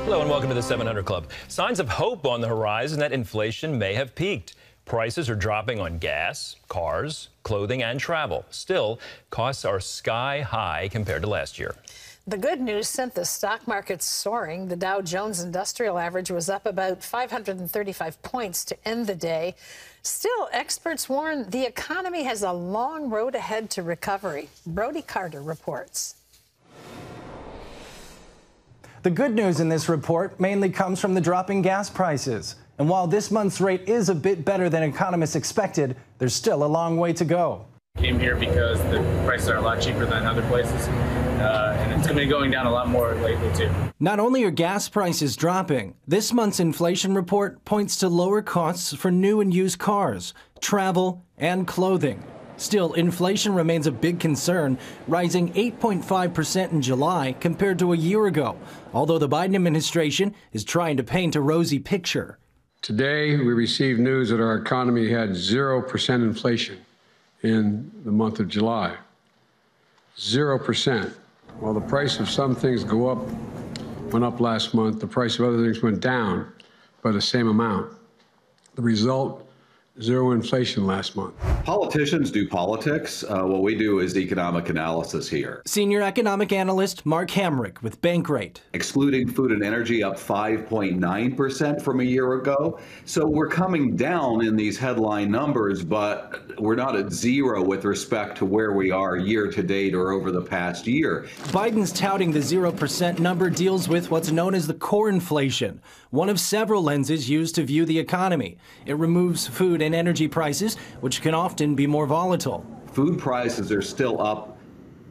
Hello and welcome to the 700 Club. Signs of hope on the horizon that inflation may have peaked. Prices are dropping on gas, cars, clothing, and travel. Still, costs are sky high compared to last year. The good news sent the stock market soaring. The Dow Jones Industrial Average was up about 535 points to end the day. Still, experts warn the economy has a long road ahead to recovery. Brody Carter reports. The good news in this report mainly comes from the dropping gas prices. And while this month's rate is a bit better than economists expected, there's still a long way to go. Came here because the prices are a lot cheaper than other places, and it's going to be going down a lot more lately too. Not only are gas prices dropping, this month's inflation report points to lower costs for new and used cars, travel, and clothing. Still, inflation remains a big concern, rising 8.5% in July compared to a year ago, although the Biden administration is trying to paint a rosy picture. Today, we received news that our economy had 0% inflation in the month of July. 0%. While the price of some things went up last month, the price of other things went down by the same amount. The result, zero inflation last month. Politicians do politics. What we do is economic analysis here. Senior economic analyst Mark Hamrick with Bankrate. Excluding food and energy up 5.9% from a year ago. So we're coming down in these headline numbers, but we're not at zero with respect to where we are year to date or over the past year. Biden's touting the 0% number deals with what's known as the core inflation, one of several lenses used to view the economy. It removes food and energy prices, which can often be more volatile. Food prices are still up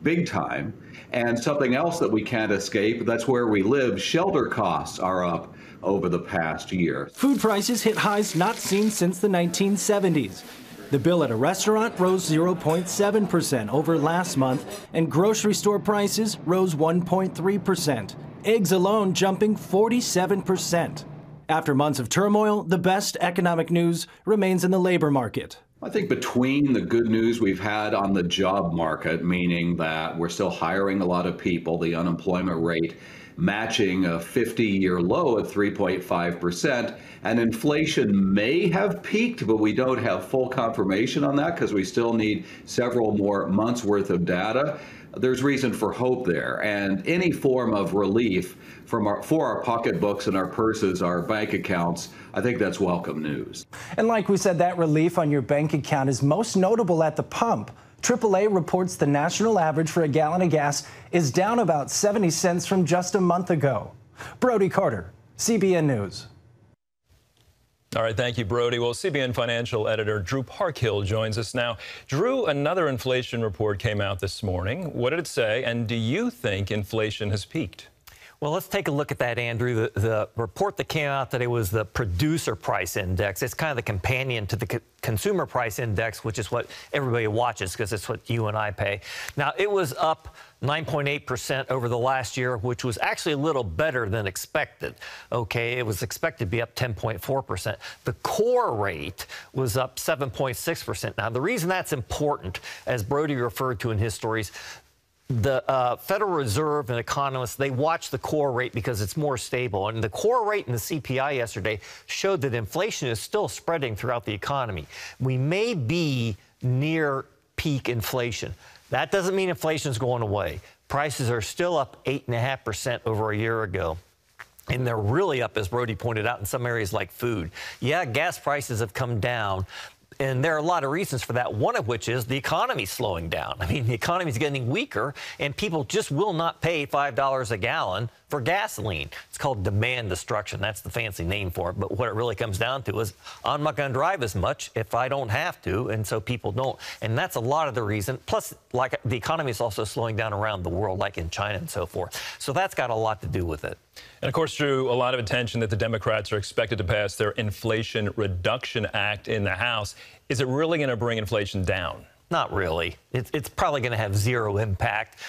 big time. And something else that we can't escape, that's where we live, shelter costs are up over the past year. Food prices hit highs not seen since the 1970s. The bill at a restaurant rose 0.7% over last month, and grocery store prices rose 1.3%. Eggs alone jumping 47%. After months of turmoil, the best economic news remains in the labor market. I think between the good news we've had on the job market, meaning that we're still hiring a lot of people, the unemployment rate matching a 50-year low at 3.5%, and inflation may have peaked, but we don't have full confirmation on that because we still need several more months worth of data. There's reason for hope there, and any form of relief for our pocketbooks and our purses, our bank accounts, I think that's welcome news. And like we said, that relief on your bank account is most notable at the pump. AAA reports the national average for a gallon of gas is down about 70 cents from just a month ago. Brody Carter, CBN News. All right, thank you, Brody. Well, CBN financial editor Drew Parkhill joins us now. Drew, another inflation report came out this morning. What did it say, and do you think inflation has peaked? Well, let's take a look at that, Andrew. The report that came out today was the producer price index. It's kind of the companion to the consumer price index, which is what everybody watches because it's what you and I pay. Now, it was up 9.8% over the last year, which was actually a little better than expected. Okay, it was expected to be up 10.4%. The core rate was up 7.6%. Now, the reason that's important, as Brody referred to in his stories, the Federal Reserve and economists, they watch the core rate because it's more stable. And the core rate in the CPI yesterday showed that inflation is still spreading throughout the economy. We may be near peak inflation. That doesn't mean inflation is going away. Prices are still up 8.5% over a year ago. And they're really up, as Brody pointed out, in some areas like food. Yeah, gas prices have come down. And there are a lot of reasons for that, one of which is the economy slowing down. I mean, the economy is getting weaker, and people just will not pay $5 a gallon for gasoline. It's called demand destruction. That's the fancy name for it. But what it really comes down to is I'm not going to drive as much if I don't have to, and so people don't. And that's a lot of the reason. Plus, like, the economy is also slowing down around the world, like in China and so forth. So that's got a lot to do with it. And of course, Drew, a lot of attention that the Democrats are expected to pass their Inflation Reduction Act in the House. Is it really going to bring inflation down? Not really. It's probably going to have zero impact.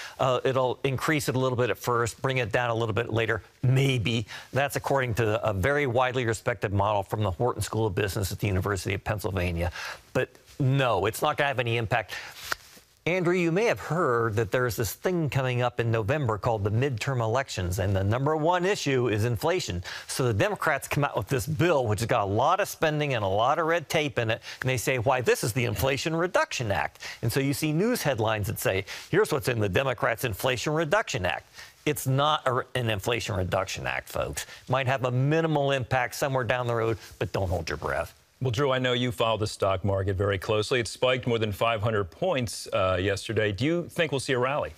It'll increase it a little bit at first, bring it down a little bit later, maybe. That's according to a very widely respected model from the Wharton School of Business at the University of Pennsylvania. But no, it's not going to have any impact. Andrew, you may have heard that there's this thing coming up in November called the midterm elections, and the #1 issue is inflation. So the Democrats come out with this bill, which has got a lot of spending and a lot of red tape in it, and they say, why, this is the Inflation Reduction Act. And so you see news headlines that say, here's what's in the Democrats' Inflation Reduction Act. It's not an Inflation Reduction Act, folks. Might have a minimal impact somewhere down the road, but don't hold your breath. Well, Drew, I know you followed the stock market very closely. It spiked more than 500 points yesterday. Do you think we'll see a rally?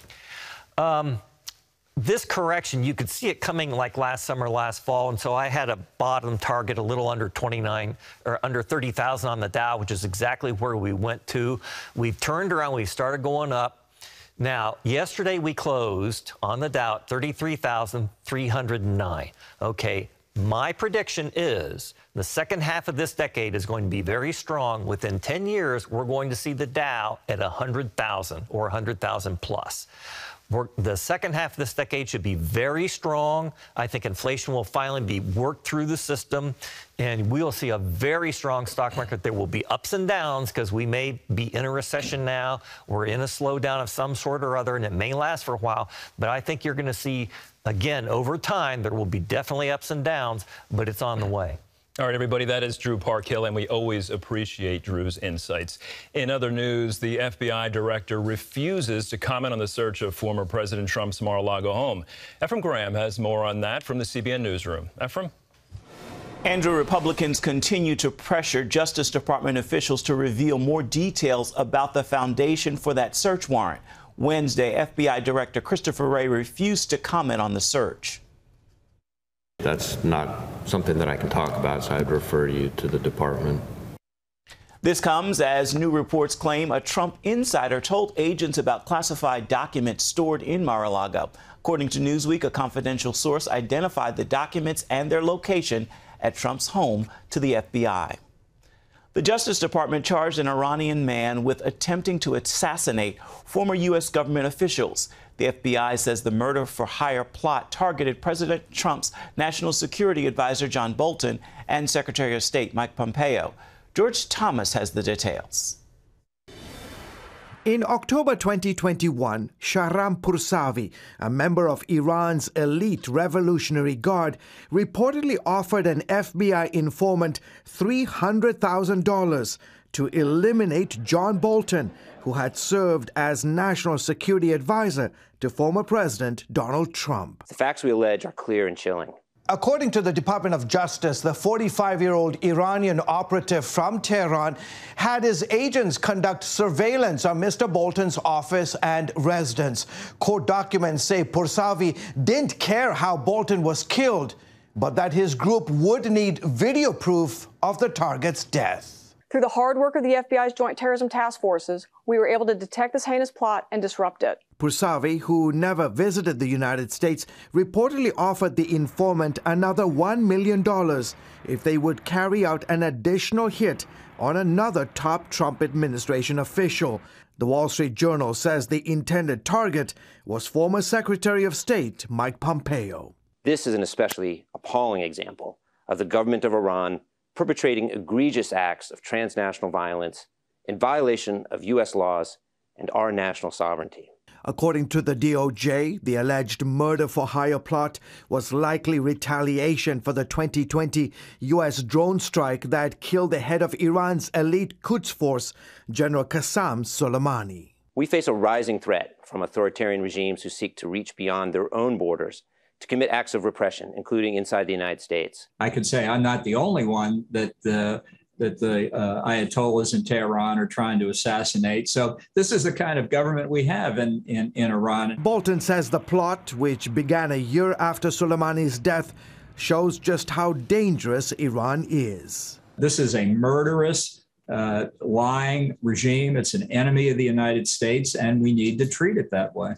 This correction, you could see it coming like last summer, last fall, and so I had a bottom target a little under 29 or under 30,000 on the Dow, which is exactly where we went to. We've turned around, we started going up. Now, yesterday we closed on the Dow at 33,309. Okay. My prediction is the second half of this decade is going to be very strong. Within 10 years, we're going to see the Dow at 100,000 or 100,000 plus. The second half of this decade should be very strong. I think inflation will finally be worked through the system, and we'll see a very strong stock market. There will be ups and downs because we may be in a recession now. We're in a slowdown of some sort or other, and it may last for a while. But I think you're going to see, again, over time, there will be definitely ups and downs, but it's on the way. All right, everybody, that is Drew Parkhill, and we always appreciate Drew's insights. In other news, the FBI director refuses to comment on the search of former President Trump's Mar-A-Lago home. Ephraim Graham has more on that from the CBN Newsroom. Ephraim? Andrew, Republicans continue to pressure Justice Department officials to reveal more details about the foundation for that search warrant. Wednesday, FBI Director Christopher Wray refused to comment on the search. That's not something that I can talk about, so I'd refer you to the department. This comes as new reports claim a Trump insider told agents about classified documents stored in Mar-a-Lago. According to Newsweek, a confidential source identified the documents and their location at Trump's home to the FBI. The Justice Department charged an Iranian man with attempting to assassinate former U.S. government officials. The FBI says the murder-for-hire plot targeted President Trump's national security advisor, John Bolton, and Secretary of State, Mike Pompeo. George Thomas has the details. In October 2021, Shahram Poursavi, a member of Iran's elite Revolutionary Guard, reportedly offered an FBI informant $300,000 to eliminate John Bolton, who had served as national security advisor to former President Donald Trump. The facts we allege are clear and chilling. According to the Department of Justice, the 45-year-old Iranian operative from Tehran had his agents conduct surveillance on Mr. Bolton's office and residence. Court documents say Poursavi didn't care how Bolton was killed, but that his group would need video proof of the target's death. Through the hard work of the FBI's Joint Terrorism Task Forces, we were able to detect this heinous plot and disrupt it. Poursavi, who never visited the United States, reportedly offered the informant another $1 million if they would carry out an additional hit on another top Trump administration official. The Wall Street Journal says the intended target was former Secretary of State Mike Pompeo. This is an especially appalling example of the government of Iran perpetrating egregious acts of transnational violence in violation of U.S. laws and our national sovereignty. According to the DOJ, the alleged murder-for-hire plot was likely retaliation for the 2020 U.S. drone strike that killed the head of Iran's elite Quds Force, General Qassem Soleimani. We face a rising threat from authoritarian regimes who seek to reach beyond their own borders to commit acts of repression, including inside the United States. I could say I'm not the only one that the Ayatollahs in Tehran are trying to assassinate. So this is the kind of government we have in Iran. Bolton says the plot, which began a year after Soleimani's death, shows just how dangerous Iran is. This is a murderous, lying regime. It's an enemy of the United States, and we need to treat it that way.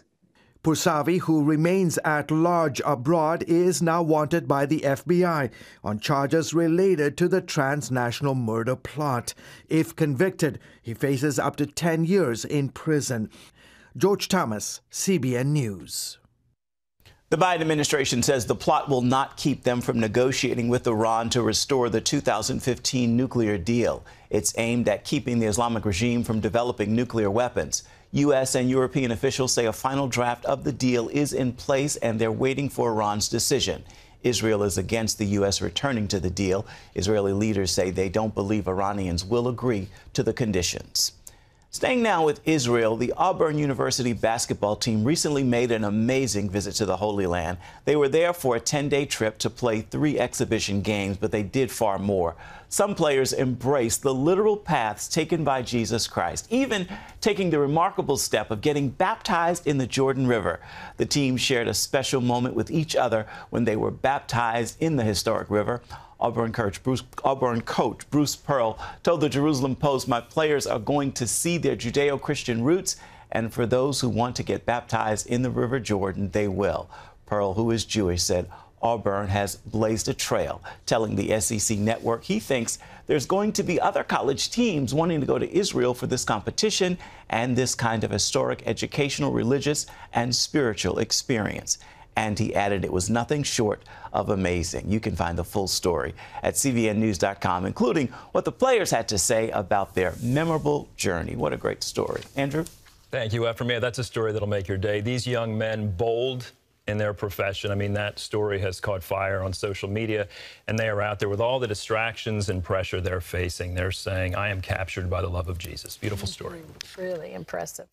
Poursavi, who remains at large abroad, is now wanted by the FBI on charges related to the transnational murder plot. If convicted, he faces up to 10 years in prison. George Thomas, CBN News. The Biden administration says the plot will not keep them from negotiating with Iran to restore the 2015 nuclear deal. It's aimed at keeping the Islamic regime from developing nuclear weapons. U.S. and European officials say a final draft of the deal is in place and they're waiting for Iran's decision. Israel is against the U.S. returning to the deal. Israeli leaders say they don't believe Iranians will agree to the conditions. Staying now with Israel, the Auburn University basketball team recently made an amazing visit to the Holy Land. They were there for a 10-day trip to play 3 exhibition games, but they did far more. Some players embraced the literal paths taken by Jesus Christ, even taking the remarkable step of getting baptized in the Jordan River. The team shared a special moment with each other when they were baptized in the historic river. Auburn coach Bruce Pearl told the Jerusalem Post, "My players are going to see their Judeo-Christian roots, and for those who want to get baptized in the River Jordan, they will." Pearl, who is Jewish, said Auburn has blazed a trail, telling the SEC network he thinks there's going to be other college teams wanting to go to Israel for this competition and this kind of historic, educational, religious, and spiritual experience. And he added it was nothing short of amazing. You can find the full story at cbnnews.com, including what the players had to say about their memorable journey. What a great story. Andrew? Thank you, Ephraim. Yeah, that's a story that'll make your day. These young men, bold in their profession. I mean, that story has caught fire on social media, and they are out there with all the distractions and pressure they're facing. They're saying, I am captured by the love of Jesus. Beautiful story. Really impressive.